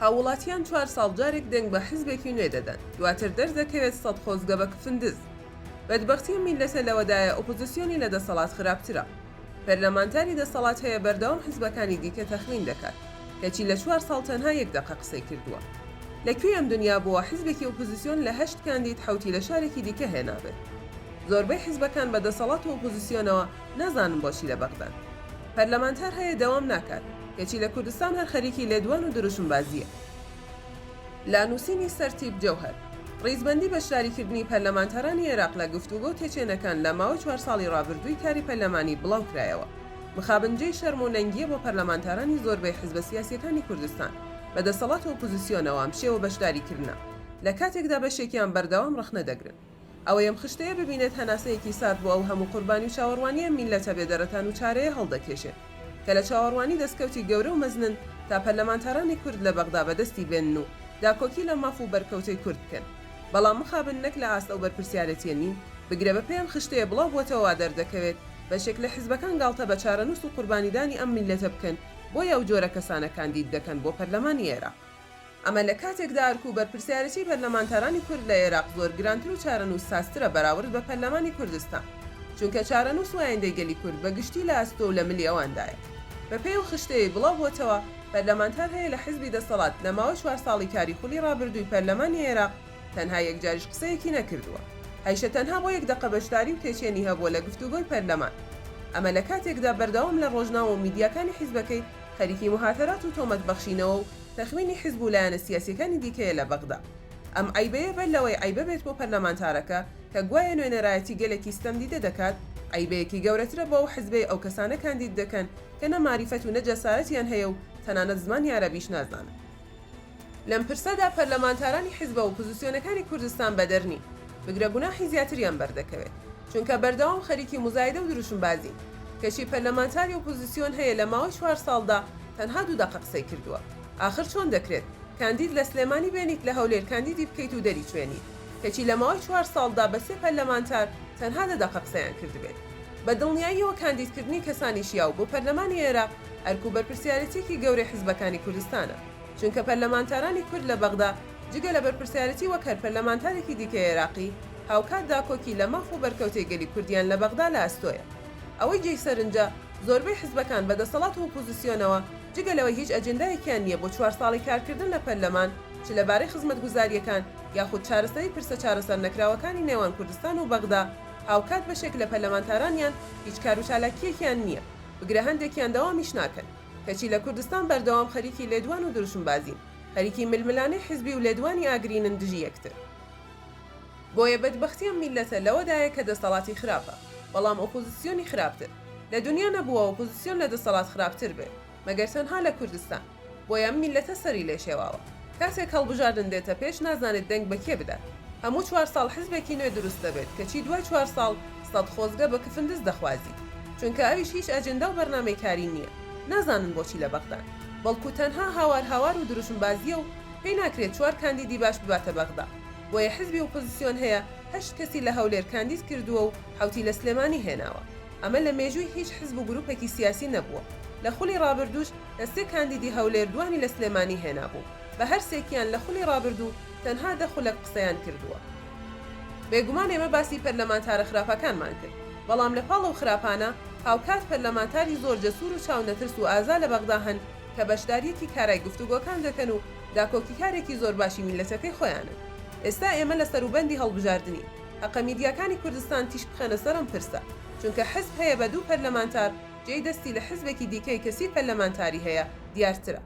هاوڵاتیان 4 ساڵ جارێک دەنگ بە حیزبێکی نوێ دەدەن، دواتر دەردەکەوێت سەد خۆزگە بە کفندز. بەدبەختی میلەتە لەوەدایە ئۆپۆزیسیۆنی لە دەسەڵات خراپترە. پەرلەمانتاری دەسەڵات هەیە بەردەوام حیزبەکانی دیکە تەخمین دەکات، کەچی لە 4 ساڵ تەنها 1 دقە قسەی کردووە. لەکوێ ئەم دنیا بووە حیزبێکی ئۆپۆزیسیۆن لە 8 کاندید حوتی لە شارێکی دیکە هێنابێت. زۆربەی حیزبەکان بە دەسەڵات و ئۆپۆزیسیۆنەوە نازانن بۆچی لە بەغدان. پەرلەمانتار هەیە دەوام ناکات، کەچی لە کوردستان هەر خەریکی لێدوان و دروشمبازیە. لانووسینی سەرتیب جەوهەر ڕیزبەندی بەشداریکردنی پەرلەمانتارانی عێراق لە گفتوگۆ و تێچێنەکان لە ماوەی 4 ساڵی ڕابردووی کاری پەرلەمانی بڵاو کرایەوە. مخابنجەی شەرم و نەنگیە بۆ پەرلەمانتارانی زۆربەی حیزبە سیاسیەکانی کوردستان بە دەسەڵات و ئۆپۆزیسیۆنەوە ئەم شێوە بەشداریکردنە لە کاتێکدا بەشێکیان بەردەوام ڕەخنەدەگرن. ئەوەی ئەم خشتەیە ببینێت هەناسەیەکی سارد بۆ ئەو هەموو قوربانی و چاوەڕوانیە میلەتە بێدەرەتان و چارەیە هەڵدەکێشێت کە لە چاوەڕوانی دەستکەوتی گەورە و مەزنن تا پەرلەمانتارانی کورد لە بەغدا بەدەستی بێنن و داکۆکی لە ماف و بەرکەوتەی کورد بکەن. بەڵام مخابن نەک لە ئاستە و بەرپرسیارەتیە نین بگرە بە پێیان خشتەیە بڵاو بۆتەوە وا دەردەکەوێت بەشێک لە حیزبەکان گاڵتە بە چارەنووس و قوربانیدانی ئەم میلەتە بکەن بۆیە ئەو جۆرە کەسانە کاندید دەکەن بۆ پەرلەمانی عێراق. ئەمە لە کاتێکدا ئەرک و بەرپرسیارەتی پەرلەمانتارانی کورد لە عێراق زۆر گرانتر و چارەنووس ساسترە بەراورد بە پەرلەمانی کوردستان، چونکە چارەنووس و ئایندەی گەلی کورد بەگشتی لە ئاستۆ و لە ملی ئەوەندایە. بە پێی و خشتەیە بڵاو بۆتەوە پەرلەمانتار هەیە لە حیزبی دەسەڵات لە ماوەی 4 ساڵی کاری خولی ڕابردووی پەرلەمانی عێراق تەنها 1 جاریش قسەیەکی نەکردووە، هەیشە تەنها بۆ 1 دقە بەشداری و تێچێنی هەبووە لە گفتوگۆی پەرلەمان. ئەمە لە کاتێکدا بەردەوام لە ڕۆژناوە و میدیاکانی حیزبەکەی خەریکی مهاتەرات و تۆمەتبەخشینەوە و تەخمینی حیزب و لایەنە سیاسیەکانی دیکەیە لە بەغدا. ئەم عیبەیە بەر لەوەی عیبە بێت بۆ پەرلەمانتارەکە کە گوایە نوێنەرایەتی گەلێکی ستەمدیدە دەکات، عیبەیەکی گەورەترە بۆ ئەو حیزبەی ئەو کەسانە کاندید دەکەن کە نە ماریفەت و نە جەسارەتیان هەیە و تەنانەت زمانی عەرەبیش نازانن. لەم پرسەدا پەرلەمانتارانی حیزبە و ئۆپۆزیسیۆنەکانی کوردستان بەدەرنی بگرە گوناحی زیاتریان بەردەکەوێت، چونکە بەردەوام خەریکی مزایدە و دروشمبازی. کەچی پەرلەمانتاری ئۆپۆزیسیۆن هەیە لە ماوەی 4 ساڵدا تەنها 2 دقە قسەی کردووە. ئاخر چۆن دەکرێت کاندید لە سلێمانی بێنیت لە هەولێر کاندیدی بکەیت و دەری توێنیت، کەچی لە ماوەی 4 ساڵدا بە 3 پەرلەمانتار تەنها 10 دقە قسەیان کردبێت. بە دڵنیاییەوە کاندیدکردنی کەسانی شیاو بۆ پەرلەمانی عێراق ئەرک و بەرپرسیارەتێکی گەورەی حیزبەکانی کوردستانە، چونکە پەرلەمانتارانی کورد لە بەغدا جگە لە بەرپرسیارەتی وەک هەر پەرلەمانتارێکی دیکە عێراقی هاوکات داکۆکی لە ماف و بەرکەوتەی گەلی کوردیان لە بەغدا لە ئەستۆیە. ئەوەی جێی سەرنجە زۆربەی حیزبەکان بە دەسەڵات و ئۆپۆزیسیۆنەوە جگە لەوەی هیچ ئەجندایەکیان نییە بۆ 4 ساڵی کارکردن لە پەرلەمان چ لەبارەی خزمەتگوزاریەکان یاخود چارەسەری پرسە چارەسەر نەکراوەکانی نێوان کوردستان و بەغدا هاوکات بەشێک لە پەرلەمانتارانیان هیچ کار و چالاکیەکیان نییە، بگرە هەندێکیان دەوامیش ناکەن، کەچی لە کوردستان بەردەوام خەریکی لێدوان و دروشمبازین، خەریکی ململانەی حیزبی و لێدوانی ئاگرینن دژی یەکتر. بۆیە بەدبەختیە میلەتە لەوەدایە کە دەسەڵاتی خراپە، بەڵام ئۆپۆزیسیۆنی خراپتر. لە دنیا نەبووە ئۆپۆزیسیۆن لە دەسەڵات خراپتر بێ، مەگەر تەنها لە کوردستان. بۆیە میلەتە سەری لێشێواوە. کاتێک هەڵبژاردن دێتە پێش نازانێت دەنگ بە کێ بدات. هەموو 4 ساڵ حیزبێکی نوێ دروست دەبێت، کەچی دوای 4 ساڵ 100 خۆزگە بە کفندز دەخوازی، چونکە ئەویش هیچ ئەجەندە و بەرنامەی کاری نییە. نازانن بۆچی لە بەغدان، بەڵکو تەنها هاوار و دروشمبازیە و پێی ناکرێت 4 کاندیدی باش بباتە بەغدا. بۆیە حیزبی ئۆپۆزیسیۆن هەیە 8 کەسی لە هەولێر کاندید کردووە و حوتی لە سلێمانی هێناوە. ئەمە لە مێژووی هیچ حیزب و گروپێکی سیاسی نەبووە. لە خولی ڕابردووش لە 3 کاندیدی هەولێر دوانی لە سلێمانی هێنابوو، بە هەر سێکیان لە خولی ڕابردوو تەنها 10 خولەک قسەیان کردووە. بێگومان ئێمە باسی پەرلەمانتارە خراپەکانمان کرد، بەڵام لە پاڵ و خراپانە هاوکات پەرلەمانتاری زۆر جەسوور و چاونەترس و ئازا لە بەغدا هەن کە بەشداریەکی کارای گفتوگۆکان دەکەن و داکۆکی کارێکی زۆر باشی میلەتەکەی خۆیانن. ئێستا ئێمە لە سەروبەندی هەڵبژاردننی حەقە میدیاکانی کوردستان تیش بخەنە سەرم پرسە، چونکە حیزب هەیە بە 2 پەرلەمانتار جێی دەستی لە حیزبێکی دیکەی کەسی پەرلەمانتاری هەیە دیارترە.